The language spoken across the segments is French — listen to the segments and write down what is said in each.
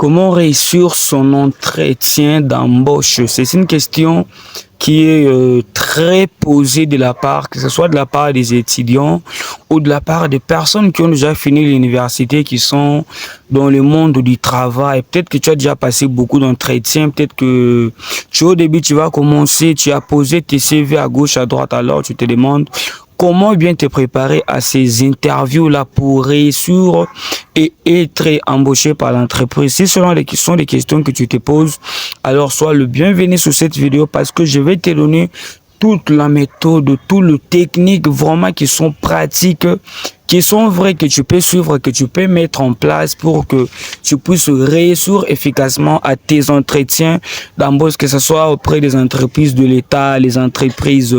Comment réussir son entretien d'embauche? C'est une question qui est très posée de la part, que ce soit de la part des étudiants ou de la part des personnes qui ont déjà fini l'université, qui sont dans le monde du travail. Peut-être que tu as déjà passé beaucoup d'entretiens, peut-être que au début tu vas commencer, tu as posé tes CV à gauche, à droite, alors tu te demandes comment bien te préparer à ces interviews-là pour réussir et être embauché par l'entreprise. Si ce sont des questions que tu te poses, alors sois le bienvenu sur cette vidéo parce que je vais te donner toute la méthode, tout le technique vraiment qui sont pratiques, qui sont vraies, que tu peux suivre, que tu peux mettre en place pour que tu puisses réussir efficacement à tes entretiens d'embauche, que ce soit auprès des entreprises de l'État, les entreprises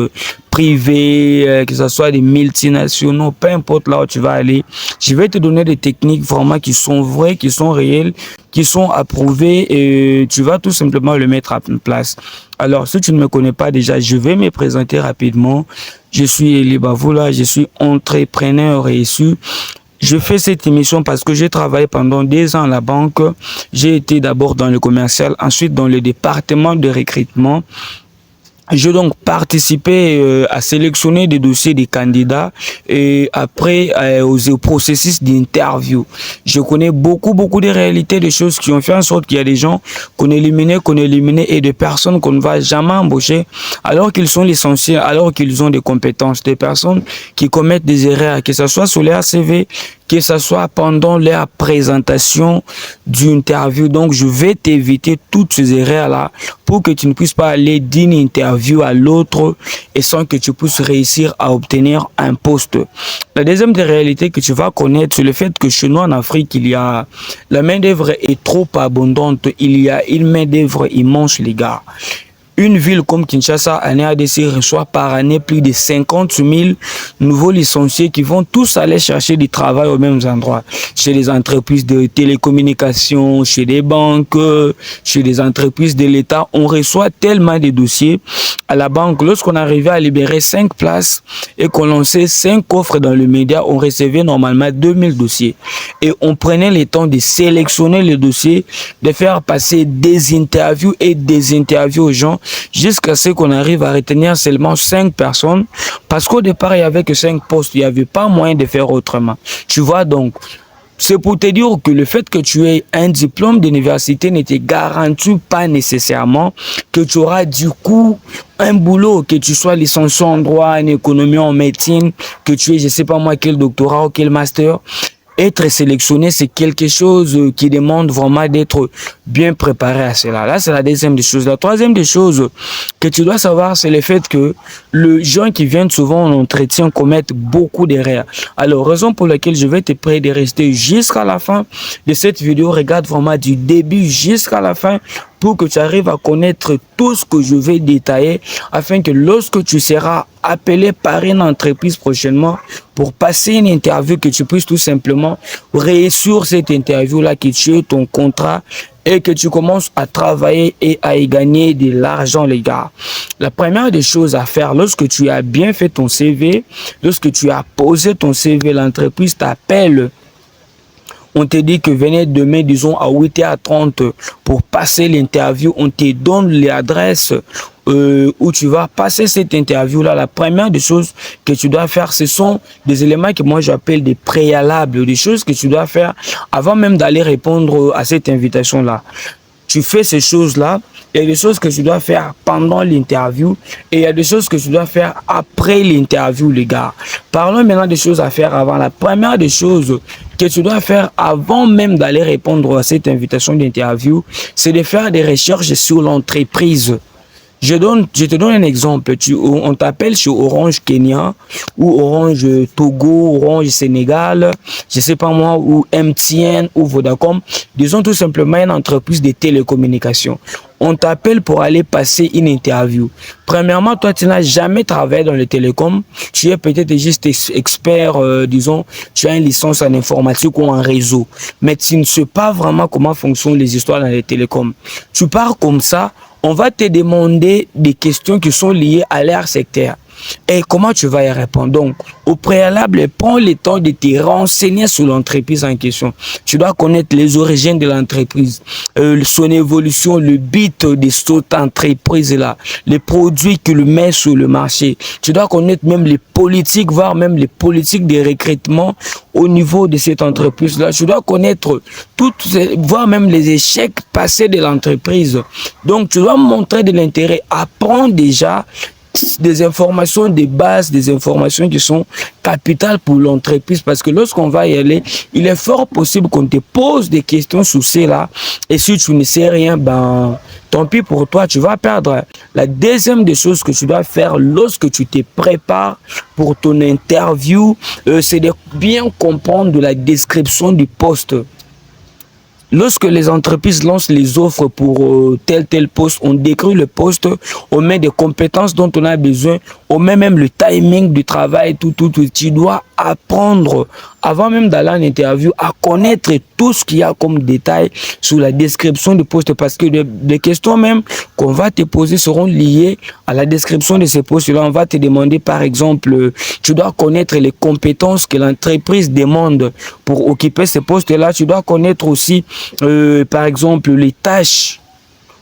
privées, que ce soit des multinationaux, peu importe là où tu vas aller. Je vais te donner des techniques vraiment qui sont vraies, qui sont réelles, qui sont approuvées et tu vas tout simplement le mettre en place. Alors, si tu ne me connais pas déjà, je vais me présenter rapidement. Je suis Eli Bavoula, je suis entrepreneur réussi. Je fais cette émission parce que j'ai travaillé pendant 2 ans à la banque. J'ai été d'abord dans le commercial, ensuite dans le département de recrutement. J'ai donc participé à sélectionner des dossiers des candidats et après au processus d'interview. Je connais beaucoup de réalités, des choses qui ont fait en sorte qu'il y a des gens qu'on éliminait et des personnes qu'on ne va jamais embaucher alors qu'ils sont licenciés, alors qu'ils ont des compétences, des personnes qui commettent des erreurs, que ce soit sur leur CV, que ce soit pendant la présentation d'une interview. Donc, je vais t'éviter toutes ces erreurs-là pour que tu ne puisses pas aller d'une interview à l'autre et sans que tu puisses réussir à obtenir un poste. La deuxième des réalités que tu vas connaître, c'est le fait que chez nous en Afrique, la main-d'œuvre est trop abondante. Il y a une main-d'œuvre immense, les gars. Une ville comme Kinshasa, en RDC, reçoit par année plus de 50 000 nouveaux licenciés qui vont tous aller chercher du travail aux mêmes endroits. Chez les entreprises de télécommunications, chez des banques, chez les entreprises de l'État. On reçoit tellement de dossiers à la banque. Lorsqu'on arrivait à libérer 5 places et qu'on lançait 5 offres dans le média, on recevait normalement 2000 dossiers. Et on prenait le temps de sélectionner les dossiers, de faire passer des interviews aux gens, jusqu'à ce qu'on arrive à retenir seulement 5 personnes, parce qu'au départ il n'y avait que 5 postes, il n'y avait pas moyen de faire autrement. Tu vois, donc c'est pour te dire que le fait que tu aies un diplôme d'université ne te garantit pas nécessairement que tu auras du coup un boulot, que tu sois licencié en droit, en économie, en médecine, que tu aies je sais pas moi quel doctorat ou quel master. Être sélectionné, c'est quelque chose qui demande vraiment d'être bien préparé à cela. Là, c'est la deuxième des choses. La troisième des choses que tu dois savoir, c'est le fait que les gens qui viennent souvent en entretien commettent beaucoup d'erreurs. Alors, raison pour laquelle je vais te prier de rester jusqu'à la fin de cette vidéo. Regarde vraiment du début jusqu'à la fin pour que tu arrives à connaître tout ce que je vais détailler afin que lorsque tu seras appelé par une entreprise prochainement pour passer une interview, que tu puisses tout simplement réussir cette interview-là, que tu aies ton contrat et que tu commences à travailler et à y gagner de l'argent, les gars. La première des choses à faire, lorsque tu as bien fait ton CV, lorsque tu as posé ton CV, l'entreprise t'appelle. On te dit que venez demain, disons, à 8h30 pour passer l'interview. On te donne l'adresse où tu vas passer cette interview-là. La première des choses que tu dois faire, ce sont des éléments que moi j'appelle des préalables, des choses que tu dois faire avant même d'aller répondre à cette invitation-là. Tu fais ces choses-là, il y a des choses que tu dois faire pendant l'interview et il y a des choses que tu dois faire après l'interview, les gars. Parlons maintenant des choses à faire avant. La première des choses que tu dois faire avant même d'aller répondre à cette invitation d'interview, c'est de faire des recherches sur l'entreprise. Je te donne un exemple. On t'appelle chez Orange Kenya ou Orange Togo, Orange Sénégal, je sais pas moi, ou MTN ou Vodacom. Disons tout simplement une entreprise de télécommunications. On t'appelle pour aller passer une interview. Premièrement, toi, tu n'as jamais travaillé dans le télécom. Tu es peut-être juste expert, disons, tu as une licence en informatique ou en réseau. Mais tu ne sais pas vraiment comment fonctionnent les histoires dans les télécoms. Tu pars comme ça. On va te demander des questions qui sont liées à leur secteur. Et comment tu vas y répondre? Donc, au préalable, prends le temps de te renseigner sur l'entreprise en question. Tu dois connaître les origines de l'entreprise, son évolution, le but de cette entreprise-là, les produits qu'il met sur le marché. Tu dois connaître même les politiques, voire même les politiques de recrutement au niveau de cette entreprise-là. Tu dois connaître toutes, voire même les échecs passés de l'entreprise. Donc, tu dois montrer de l'intérêt. Apprends déjà des informations de base, des informations qui sont capitales pour l'entreprise, parce que lorsqu'on va y aller, il est fort possible qu'on te pose des questions sur cela, et si tu ne sais rien, ben tant pis pour toi, tu vas perdre. La deuxième des choses que tu dois faire lorsque tu te prépares pour ton interview, c'est de bien comprendre de la description du poste. Lorsque les entreprises lancent les offres pour tel poste, on décrit le poste, on met des compétences dont on a besoin, on met même le timing du travail, tout. Tu dois apprendre, avant même d'aller en interview, à connaître tout ce qu'il y a comme détail sur la description du poste, parce que les questions même qu'on va te poser seront liées à la description de ce poste-là. On va te demander, par exemple, tu dois connaître les compétences que l'entreprise demande pour occuper ce poste-là. Tu dois connaître aussi, par exemple, les tâches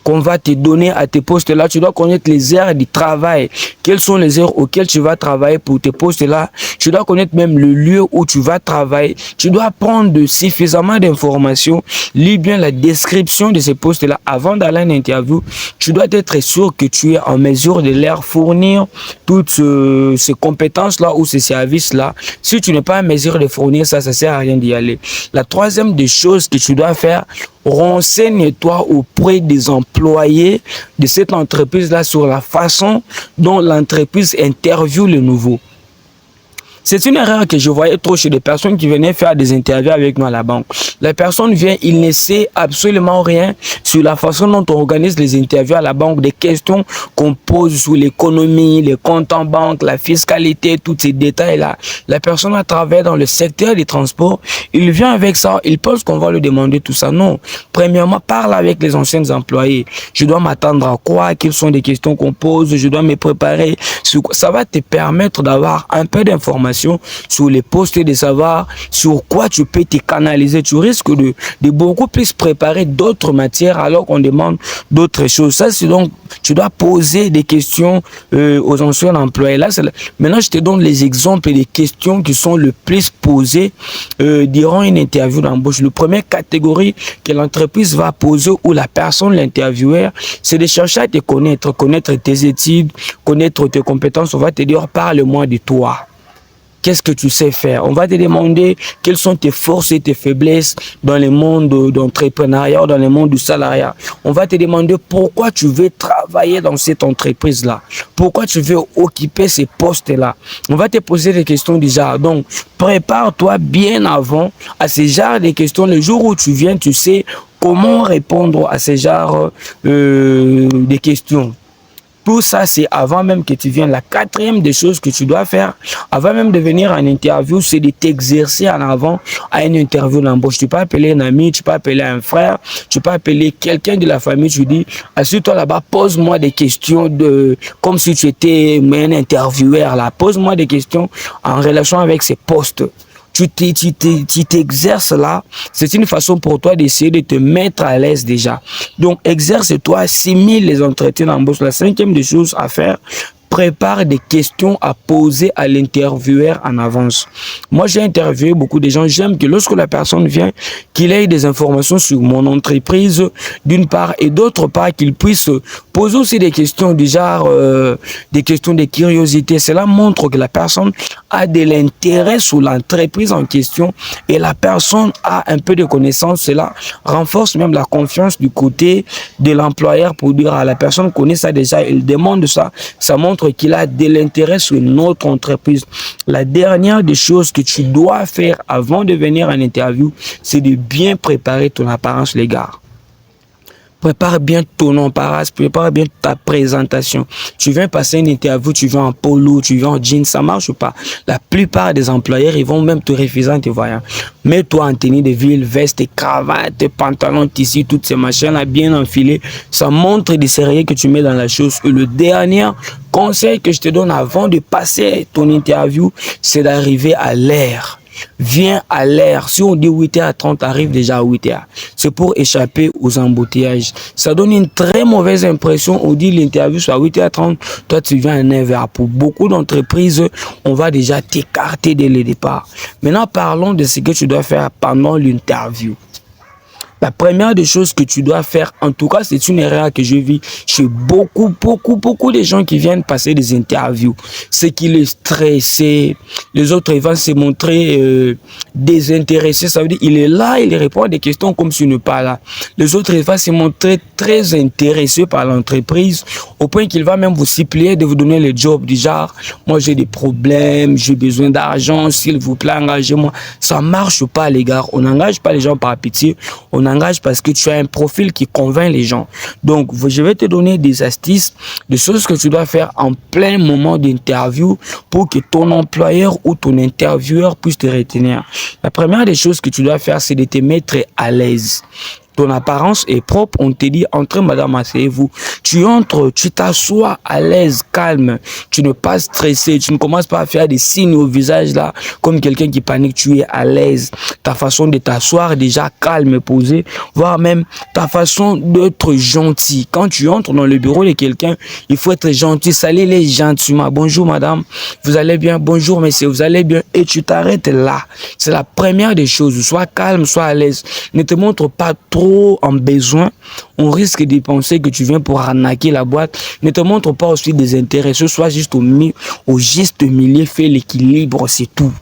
qu'on va te donner à tes postes-là. Tu dois connaître les heures du travail. Quelles sont les heures auxquelles tu vas travailler pour tes postes-là. Tu dois connaître même le lieu où tu vas travailler. Tu dois prendre suffisamment d'informations. Lis bien la description de ces postes-là avant d'aller à une interview. Tu dois être sûr que tu es en mesure de leur fournir toutes ces compétences-là ou ces services-là. Si tu n'es pas en mesure de fournir ça, ça sert à rien d'y aller. La troisième des choses que tu dois faire, renseigne-toi auprès des employés de cette entreprise-là sur la façon dont l'entreprise interviewe le nouveau. C'est une erreur que je voyais trop chez des personnes qui venaient faire des interviews avec nous à la banque. La personne vient, il ne sait absolument rien sur la façon dont on organise les interviews à la banque, des questions qu'on pose sur l'économie, les comptes en banque, la fiscalité, tous ces détails-là. La personne a travaillé dans le secteur des transports, il vient avec ça, il pense qu'on va lui demander tout ça. Non. Premièrement, parle avec les anciens employés. Je dois m'attendre à quoi? Quelles sont les questions qu'on pose? Je dois me préparer. Ça va te permettre d'avoir un peu d'informations sur les postes et de savoir sur quoi tu peux te canaliser. Tu risques de beaucoup plus préparer d'autres matières alors qu'on demande d'autres choses. Ça, c'est donc, tu dois poser des questions aux anciens employés. Là, maintenant, je te donne les exemples et les questions qui sont le plus posées durant une interview d'embauche. La première catégorie que l'entreprise va poser ou la personne, l'intervieweur, c'est de chercher à te connaître tes études, connaître tes compétences. On va te dire, parle-moi de toi. Qu'est-ce que tu sais faire? On va te demander quelles sont tes forces et tes faiblesses dans le monde d'entrepreneuriat, dans le monde du salariat. On va te demander pourquoi tu veux travailler dans cette entreprise-là. Pourquoi tu veux occuper ces postes-là. On va te poser des questions du genre. Donc, prépare-toi bien avant à ces genres de questions. Le jour où tu viens, tu sais comment répondre à ces genres de questions. Tout ça, c'est avant même que tu viennes. La quatrième des choses que tu dois faire, avant même de venir en interview, c'est de t'exercer en avant à une interview d'embauche. Tu peux appeler un ami, tu peux appeler un frère, tu peux appeler quelqu'un de la famille. Tu dis, assieds-toi là-bas, pose-moi des questions comme si tu étais un intervieweur là. Pose-moi des questions en relation avec ces postes. Tu t'exerces là, c'est une façon pour toi d'essayer de te mettre à l'aise déjà. Donc, exerce-toi, assimile les entretiens d'embauche. La cinquième des choses à faire, prépare des questions à poser à l'intervieweur en avance. Moi, j'ai interviewé beaucoup de gens. J'aime que lorsque la personne vient, qu'il ait des informations sur mon entreprise, d'une part, et d'autre part, qu'il puisse poser aussi des questions du genre, des questions de curiosité. Cela montre que la personne a de l'intérêt sur l'entreprise en question et la personne a un peu de connaissances. Cela renforce même la confiance du côté de l'employeur pour dire à la personne connaît ça déjà, il demande ça. Ça montre qu'il a de l'intérêt sur notre entreprise. La dernière des choses que tu dois faire avant de venir en interview, c'est de bien préparer ton apparence légale. Prépare bien ton apparence, prépare bien ta présentation. Tu viens passer une interview, tu viens en polo, tu viens en jean, ça marche pas. La plupart des employeurs, ils vont même te refuser en te voyant. Mets-toi en tenue de ville, veste, cravate, pantalon, tissu, toutes ces machins-là bien enfilés. Ça montre des sérieux que tu mets dans la chose. Et le dernier conseil que je te donne avant de passer ton interview, c'est d'arriver à l'heure. Viens à l'heure. Si on dit 8h30, arrive déjà à 8h. C'est pour échapper aux embouteillages. Ça donne une très mauvaise impression. On dit l'interview soit à 8h30, toi tu viens à 9h. Pour beaucoup d'entreprises, on va déjà t'écarter dès le départ. Maintenant, parlons de ce que tu dois faire pendant l'interview. La première des choses que tu dois faire, en tout cas, c'est une erreur que je vis chez beaucoup de gens qui viennent passer des interviews. C'est qu'il est stressé. Les autres, ils vont se montrer désintéressés. Ça veut dire il est là, il répond à des questions comme s'il n'est pas là. Les autres, ils vont se montrer très intéressés par l'entreprise, au point qu'il va même vous supplier de vous donner le job du genre, moi j'ai des problèmes, j'ai besoin d'argent, s'il vous plaît, engagez-moi. Ça marche pas, les gars. On n'engage pas les gens par pitié. On engage parce que tu as un profil qui convainc les gens. Donc, je vais te donner des astuces, des choses que tu dois faire en plein moment d'interview pour que ton employeur ou ton intervieweur puisse te retenir. La première des choses que tu dois faire, c'est de te mettre à l'aise. Ton apparence est propre, on te dit, entrez madame, asseyez-vous. Tu entres, tu t'assois à l'aise, calme. Tu n'es pas stressé, tu ne commences pas à faire des signes au visage là, comme quelqu'un qui panique, tu es à l'aise. Ta façon de t'asseoir déjà calme et posée, voire même ta façon d'être gentil. Quand tu entres dans le bureau de quelqu'un, il faut être gentil, saluer les gentiment. Bonjour madame, vous allez bien? Bonjour monsieur, vous allez bien? Et tu t'arrêtes là. C'est la première des choses. Sois calme, sois à l'aise. Ne te montre pas trop en besoin, on risque de penser que tu viens pour arnaquer la boîte. Ne te montre pas aussi désintéressé, sois juste au juste milieu, fais l'équilibre, c'est tout.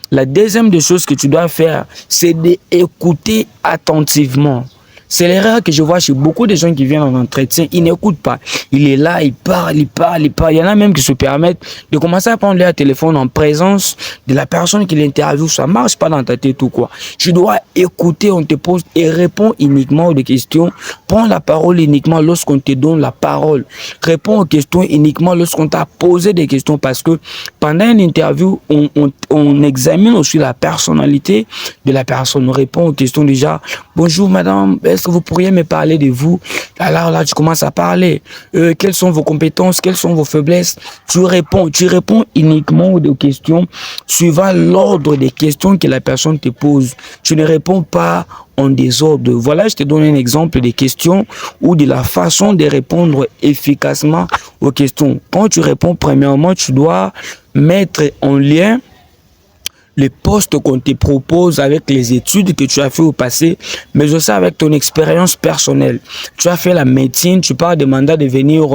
La deuxième des choses que tu dois faire, c'est d'écouter attentivement. C'est l'erreur que je vois chez beaucoup de gens qui viennent en entretien. Ils n'écoutent pas. Il est là, il parle. Il y en a même qui se permettent de commencer à prendre leur téléphone en présence de la personne qui l'interviewe. Ça marche pas dans ta tête ou quoi. Tu dois écouter, on te pose et réponds uniquement aux questions. Prends la parole uniquement lorsqu'on te donne la parole. Réponds aux questions uniquement lorsqu'on t'a posé des questions, parce que pendant une interview, on examine aussi la personnalité de la personne. On répond aux questions déjà. Bonjour madame, est-ce que vous pourriez me parler de vous? Alors là, tu commences à parler. Quelles sont vos compétences? Quelles sont vos faiblesses? Tu réponds uniquement aux questions suivant l'ordre des questions que la personne te pose. Tu ne réponds pas en désordre. Voilà, je te donne un exemple des questions ou de la façon de répondre efficacement aux questions. Quand tu réponds, premièrement, tu dois mettre en lien les postes qu'on te propose avec les études que tu as fait au passé, mais aussi avec ton expérience personnelle. Tu as fait la médecine, tu pars demander de devenir,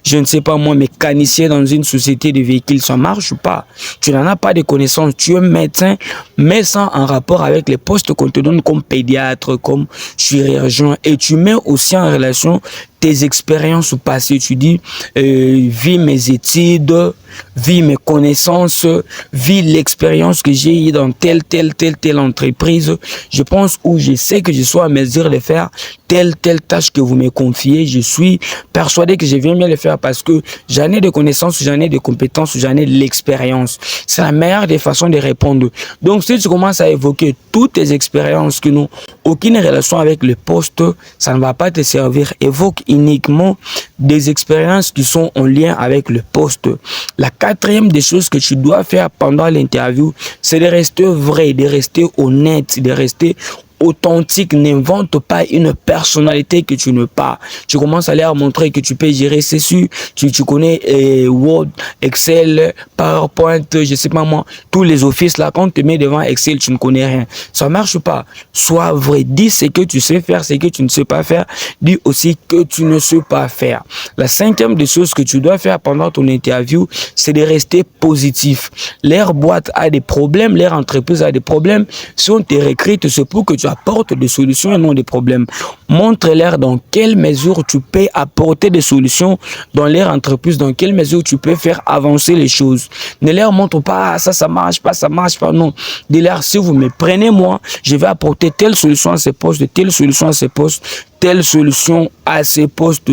je ne sais pas moi, mécanicien dans une société de véhicules, ça marche pas. Tu n'en as pas de connaissances, tu es médecin, mais sans en rapport avec les postes qu'on te donne comme pédiatre, comme chirurgien, et tu mets aussi en relation tes expériences passées. Tu dis, vis mes études, vis mes connaissances, vis l'expérience que j'ai eue dans telle entreprise. Je pense, ou je sais que je suis à mesure de faire telle tâche que vous me confiez. Je suis persuadé que je viens bien le faire parce que j'en ai des connaissances, j'en ai des compétences, j'en ai de l'expérience. C'est la meilleure des façons de répondre. Donc, si tu commences à évoquer toutes tes expériences qui n'ont aucune relation avec le poste, ça ne va pas te servir. Évoque uniquement des expériences qui sont en lien avec le poste. La quatrième des choses que tu dois faire pendant l'interview, c'est de rester vrai, de rester honnête, de rester authentique. N'invente pas une personnalité que tu n'as pas. Tu commences à leur montrer que tu peux gérer ceci, tu connais Word, Excel, PowerPoint, je sais pas moi, tous les offices là. Quand on te met devant Excel, tu ne connais rien. Ça marche pas. Sois vrai. Dis ce que tu sais faire, ce que tu ne sais pas faire. Dis aussi que tu ne sais pas faire. La cinquième des choses que tu dois faire pendant ton interview, c'est de rester positif. Leur boîte a des problèmes, leur entreprise a des problèmes. Si on te recrute, c'est pour que tu apportes des solutions et non des problèmes. Montre-leur dans quelle mesure tu peux apporter des solutions dans leur entreprise, dans quelle mesure tu peux faire avancer les choses. Ne leur montre pas, ça marche pas, non. Dis-leur, si vous me prenez moi, je vais apporter telle solution à ces postes, telle solution à ces postes, telle solution à ces postes.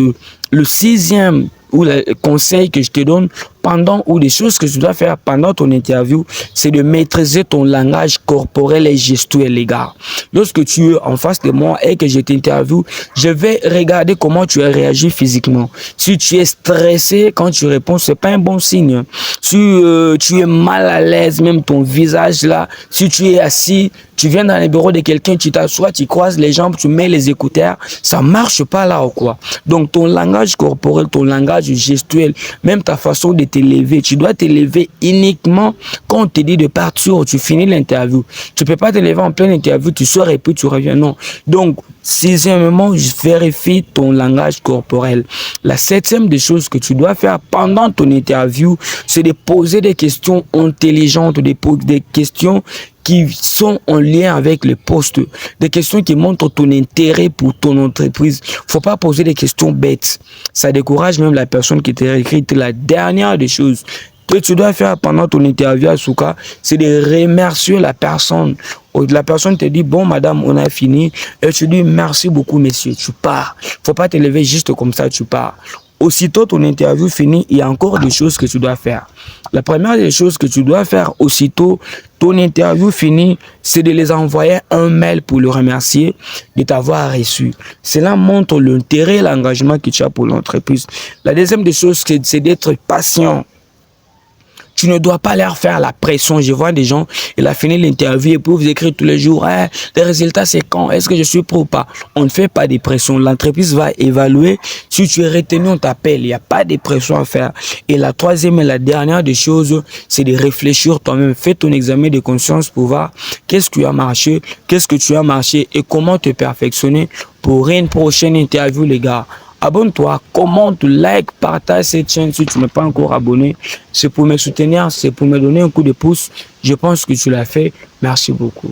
Le sixième ou le conseil que je te donne pendant, ou des choses que tu dois faire pendant ton interview, c'est de maîtriser ton langage corporel et gestuel, les gars. Lorsque tu es en face de moi et que je t'interviewe, je vais regarder comment tu as réagi physiquement. Si tu es stressé quand tu réponds, c'est pas un bon signe. Si tu es mal à l'aise, même ton visage là, si tu es assis, tu viens dans le bureau de quelqu'un, tu t'assois, tu croises les jambes, tu mets les écouteurs, ça marche pas là ou quoi. Donc ton langage corporel, ton langage gestuel, même ta façon de t'élever, tu dois t'élever uniquement quand on te dit de partir, tu finis l'interview. Tu peux pas t'élever en pleine interview, tu sors et puis tu reviens, non. Donc, sixièmement, vérifie ton langage corporel. La septième des choses que tu dois faire pendant ton interview, c'est de poser des questions intelligentes, des questions qui sont en lien avec le poste, des questions qui montrent ton intérêt pour ton entreprise. Faut pas poser des questions bêtes. Ça décourage même la personne qui t'a écrit. La dernière des choses que tu dois faire pendant ton interview à Souka, c'est de remercier la personne. La personne te dit, bon madame, on a fini. Et tu dis, merci beaucoup monsieur, tu pars. Faut pas te lever juste comme ça, tu pars. Aussitôt ton interview finie, il y a encore des choses que tu dois faire. La première des choses que tu dois faire aussitôt ton interview finie, c'est de les envoyer un mail pour le remercier de t'avoir reçu. Cela montre l'intérêt et l'engagement que tu as pour l'entreprise. La deuxième des choses, c'est d'être patient. Tu ne dois pas leur faire la pression. Je vois des gens, il a fini l'interview et puis vous écrivez tous les jours, hey, les résultats c'est quand? Est-ce que je suis pro ou pas? On ne fait pas de pression. L'entreprise va évaluer. Si tu es retenu, on t'appelle. Il n'y a pas de pression à faire. Et la troisième et la dernière des choses, c'est de réfléchir toi-même. Fais ton examen de conscience pour voir qu'est-ce qui a marché, qu'est-ce que tu as marché et comment te perfectionner pour une prochaine interview, les gars. Abonne-toi, commente, like, partage cette chaîne si tu n'es pas encore abonné. C'est pour me soutenir, c'est pour me donner un coup de pouce. Je pense que tu l'as fait. Merci beaucoup.